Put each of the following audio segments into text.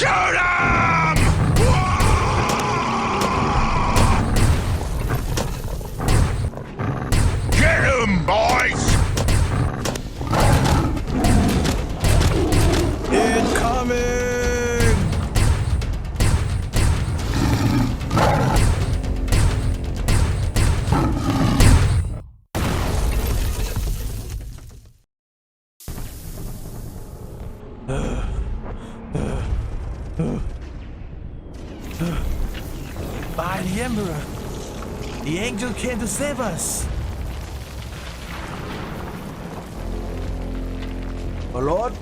Shoot 'em! Get 'em, boys! Incoming! By the Emperor! The angel came to save us! My lord?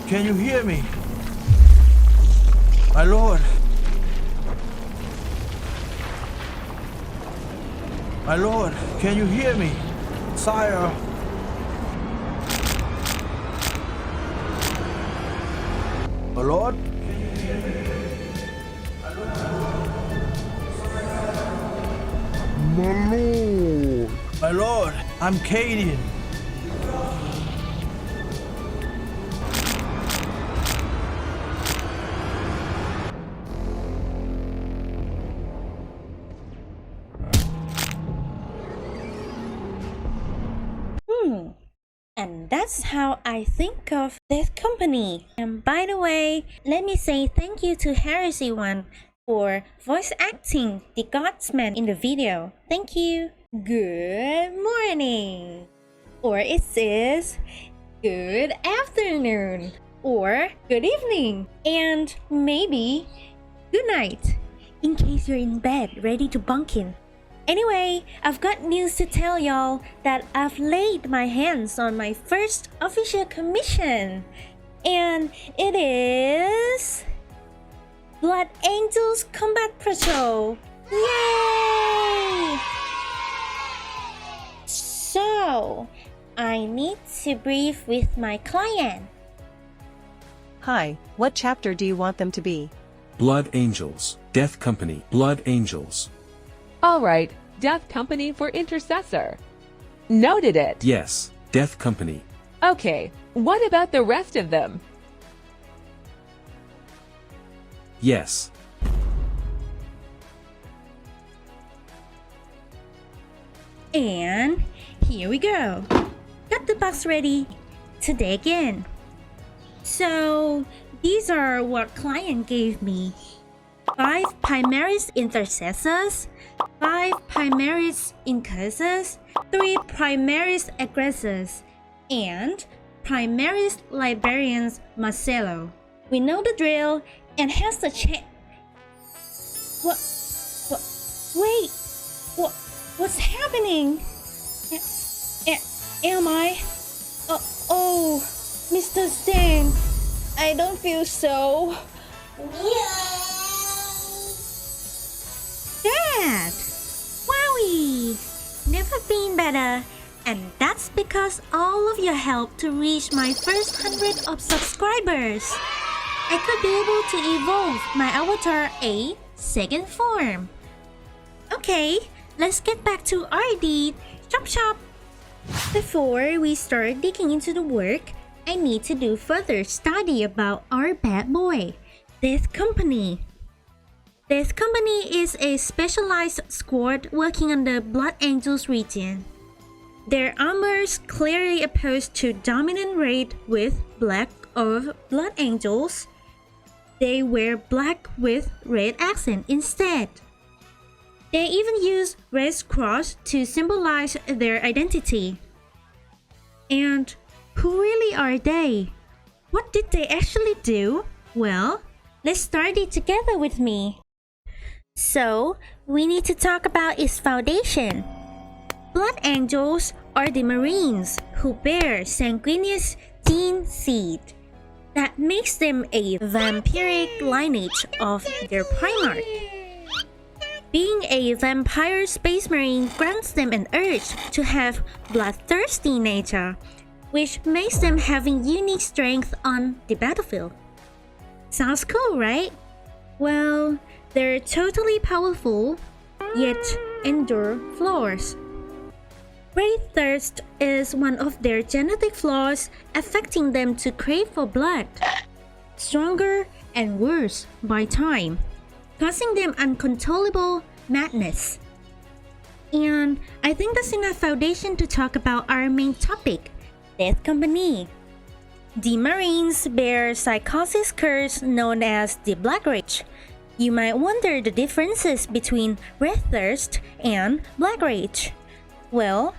Can you hear me? My lord! My lord, can you hear me? Sire! My lord? My lord! My lord, I'm Canadian. And that's how I think of this company. And by the way, let me say thank you to Heresy1 for voice acting the Godsman in the video. Thank you. Good morning. Or it says good afternoon. Or good evening. And maybe good night. In case you're in bed ready to bunk in. Anyway, I've got news to tell y'all that I've laid my hands on my first official commission. And it is Blood Angels Combat Patrol. Yay! So, I need to brief with my client. Hi, what chapter do you want them to be? Blood Angels, Death Company, Blood Angels. All right, Death Company for Intercessor. Noted it. Yes, Death Company. Okay, what about the rest of them? Yes. And here we go. Got the box ready to dig in. So these are what client gave me. 5 Primaris Intercessors, 5 Primaris Incursors, 3 Primaris Aggressors, and Primaris Librarians Marcelo. We know the drill and has the chance. Wait, what's happening? Am I? Oh, Mr. Stan, I don't feel so. Dad! Wowie! Never been better. And that's because all of your help to reach my first 100 of subscribers. I could be able to evolve my avatar a second form. Okay, let's get back to our deed. Chop chop! Before we start digging into the work, I need to do further study about our bad boy, Death Company. Death Company is a specialized squad working on the Blood Angels region. Their armors clearly opposed to dominant raid with black of Blood Angels. They wear black with red accent instead. They even use red cross to symbolize their identity. And who really are they? What did they actually do? Well, let's study together with me. So, we need to talk about its foundation. Blood Angels are the Marines who bear sanguineous gene seed that makes them a vampiric lineage of their Primarch. Being a vampire space marine grants them an urge to have bloodthirsty nature, which makes them having unique strength on the battlefield. Sounds cool, right? Well, they're totally powerful, yet endure flaws. Great thirst is one of their genetic flaws, affecting them to crave for blood, stronger and worse by time, causing them uncontrollable madness. And I think that's enough foundation to talk about our main topic, Death Company. The Marines bear psychosis curse known as the Black Rage. You might wonder the differences between Red Thirst and Black Rage. Well,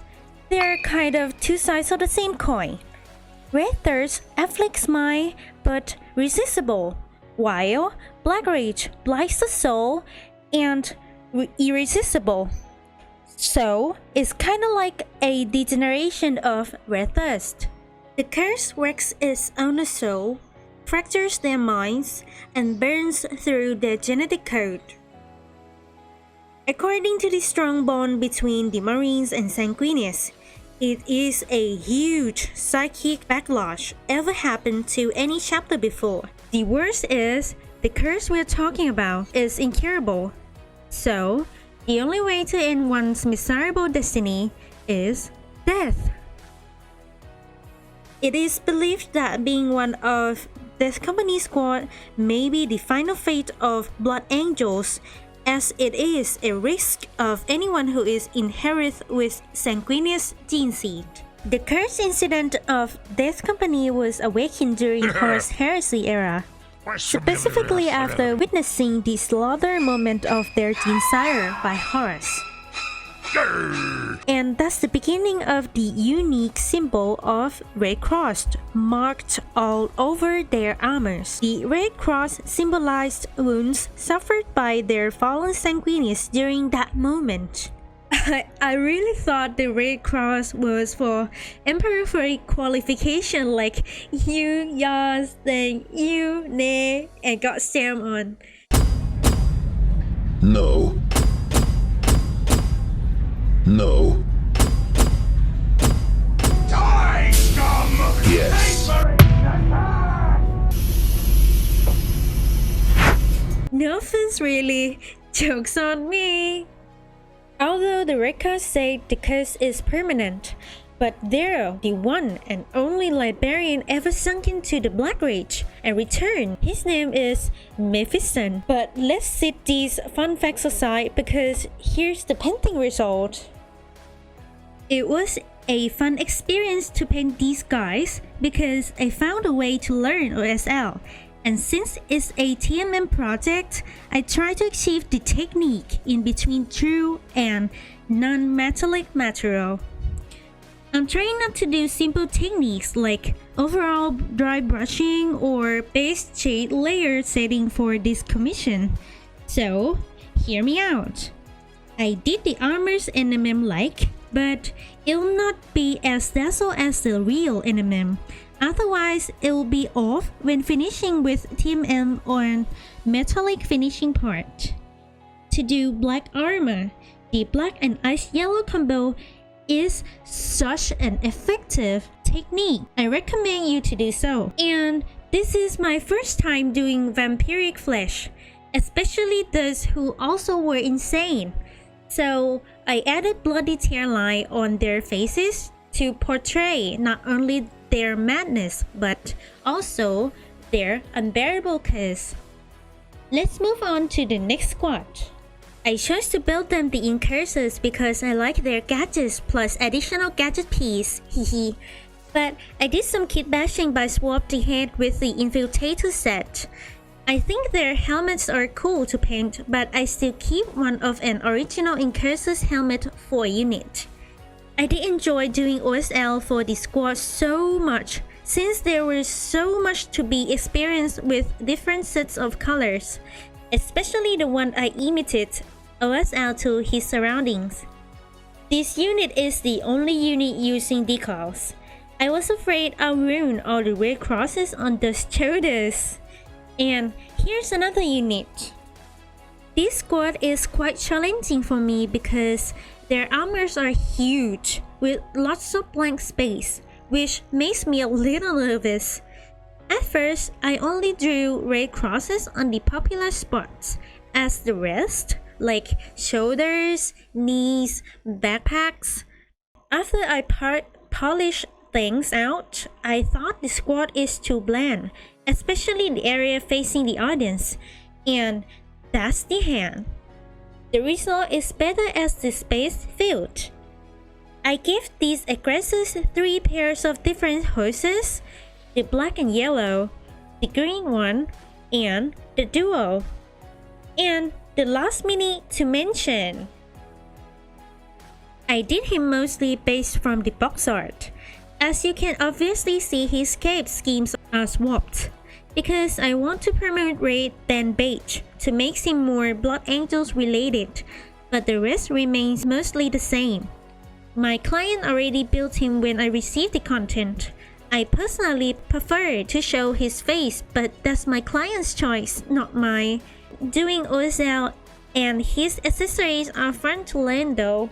they're kind of two sides of the same coin. Red Thirst afflicts mind but resistible, while Black Rage blights the soul and irresistible. So, it's kinda like a degeneration of Red Thirst. The curse wrecks its owner's soul, fractures their minds, and burns through their genetic code. According to the strong bond between the Marines and Sanguinius, it is a huge psychic backlash ever happened to any chapter before. The worst is, the curse we're talking about is incurable. So, the only way to end one's miserable destiny is death. It is believed that being one of Death Company squad may be the final fate of Blood Angels, as it is a risk of anyone who is inherited with Sanguinius gene seed. The cursed incident of Death Company was awakened during Horus Heresy era, specifically after witnessing the slaughter moment of their gene sire by Horus. And that's the beginning of the unique symbol of Red Cross marked all over their armors. The Red Cross symbolized wounds suffered by their fallen Sanguinius during that moment. I really thought the Red Cross was for Emperor for qualification like you, yas, then you, ne, and got Sam on. No. No. Die, scum! Yes. No offense really, joke's on me. Although the records say the curse is permanent, but they're the one and only librarian ever sunk into the Black Rage and returned. His name is Mephiston. But let's set these fun facts aside because here's the painting result. It was a fun experience to paint these guys because I found a way to learn OSL. And since it's a TMM project, I try to achieve the technique in between true and non-metallic material. I'm trying not to do simple techniques like overall dry brushing or base shade layer setting for this commission. So, hear me out. I did the armors NMM-like, but it'll not be as dazzle as the real NMM. Otherwise, it will be off when finishing with TMM on metallic finishing part. To do black armor, the black and ice yellow combo is such an effective technique. I recommend you to do so. And this is my first time doing vampiric flesh, especially those who also were insane. So I added bloody tearline on their faces to portray not only their madness but also their unbearable curse. Let's move on to the next squad. I chose to build them the Incursors because I like their gadgets plus additional gadget piece, hehe. But I did some kit bashing by swap the head with the Infiltrator set. I think their helmets are cool to paint, but I still keep one of an original Incursors helmet for a unit. I did enjoy doing OSL for the squad so much, since there was so much to be experienced with different sets of colors, especially the one I imitated OSL to his surroundings. This unit is the only unit using decals. I was afraid I'll ruin all the red crosses on the shoulders. And here's another unit. This squad is quite challenging for me because their armors are huge with lots of blank space, which makes me a little nervous. At first, I only drew red crosses on the popular spots, as the rest, like shoulders, knees, backpacks, After I polish things out, I thought the squad is too bland, especially the area facing the audience, and that's the hand. The result is better as the space filled. I gave these aggressors 3 pairs of different horses, the black and yellow, the green one, and the duo. And the last mini to mention, I did him mostly based from the box art. As you can obviously see, his cape schemes are swapped, because I want to promote red than beige to make him more Blood Angels related, but the rest remains mostly the same. My client already built him when I received the content. I personally prefer to show his face, but that's my client's choice, not mine. Doing OSL and his accessories are fun to learn though.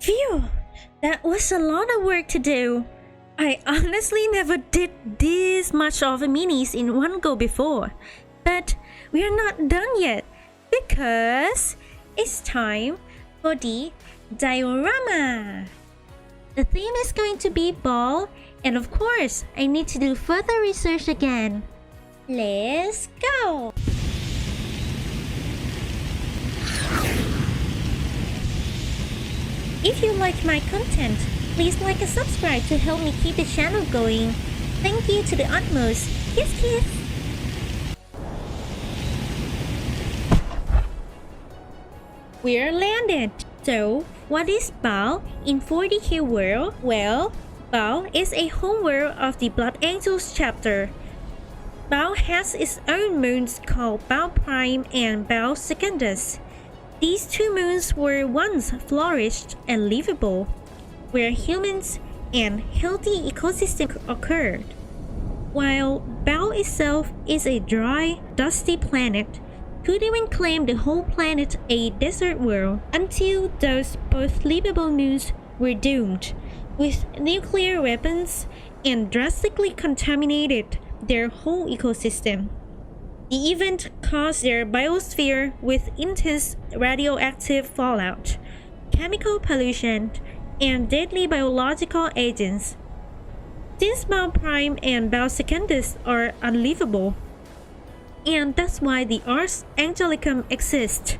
Phew, that was a lot of work to do. I honestly never did this much of a minis in one go before. But we are not done yet, because it's time for the diorama. The theme is going to be Baal, and of course, I need to do further research again. Let's go! If you like my content, please like and subscribe to help me keep the channel going. Thank you to the utmost. Kiss kiss! We're landed. So, what is Baal in 40k world? Well, Baal is a homeworld of the Blood Angels chapter. Baal has its own moons called Baal Prime and Baal Secundus. These 2 moons were once flourished and livable, where humans and healthy ecosystem occurred. While Baal itself is a dry, dusty planet, could even claim the whole planet a desert world until those both livable moons were doomed with nuclear weapons and drastically contaminated their whole ecosystem. The event caused their biosphere with intense radioactive fallout, chemical pollution, and deadly biological agents. Since Baal Prime and Baal Secundus are unlivable, and that's why the Ars Angelicum exists.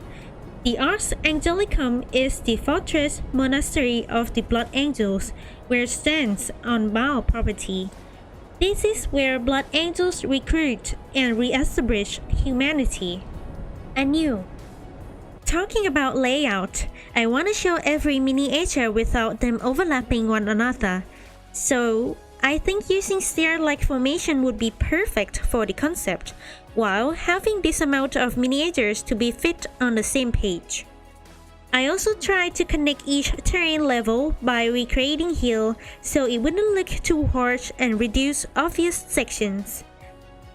The Ars Angelicum is the fortress monastery of the Blood Angels, where it stands on Baal property. This is where Blood Angels recruit and re-establish humanity anew. Talking about layout, I want to show every miniature without them overlapping one another. So, I think using stair-like formation would be perfect for the concept, while having this amount of miniatures to be fit on the same page. I also tried to connect each terrain level by recreating hill so it wouldn't look too harsh and reduce obvious sections.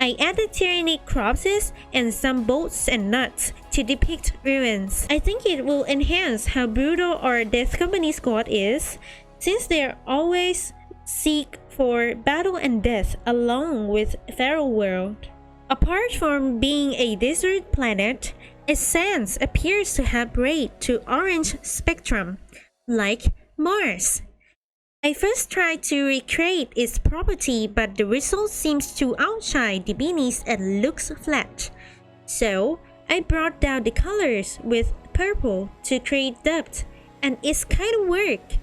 I added tyrannic crosses and some bolts and nuts to depict ruins. I think it will enhance how brutal our Death Company squad is, since they always seek for battle and death along with Feral World. Apart from being a desert planet, its sands appears to have red to orange spectrum, like Mars. I first tried to recreate its property, but the result seems to outshine the beanies and looks flat. So, I brought down the colors with purple to create depth, and it's kind of work.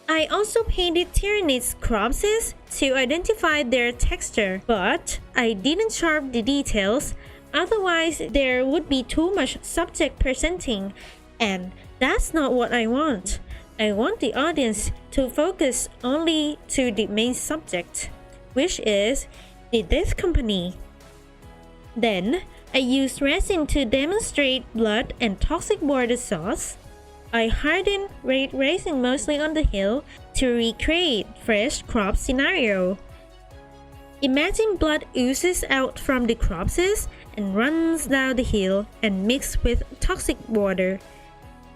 I also painted Tyrannid's corpses to identify their texture, but I didn't sharpen the details, otherwise there would be too much subject presenting, and that's not what I want. I want the audience to focus only to the main subject, which is the Death Company. Then, I used resin to demonstrate blood and toxic border sauce. I hardened red resin mostly on the hill to recreate fresh crop scenario. Imagine blood oozes out from the corpses and runs down the hill and mixed with toxic water.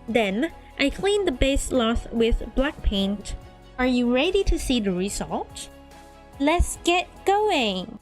Then, I clean the base cloth with black paint. Are you ready to see the result? Let's get going!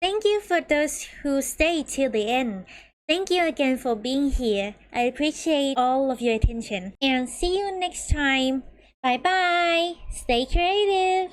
Thank you for those who stayed till the end. Thank you again for being here. I appreciate all of your attention. And see you next time. Bye bye. Stay creative.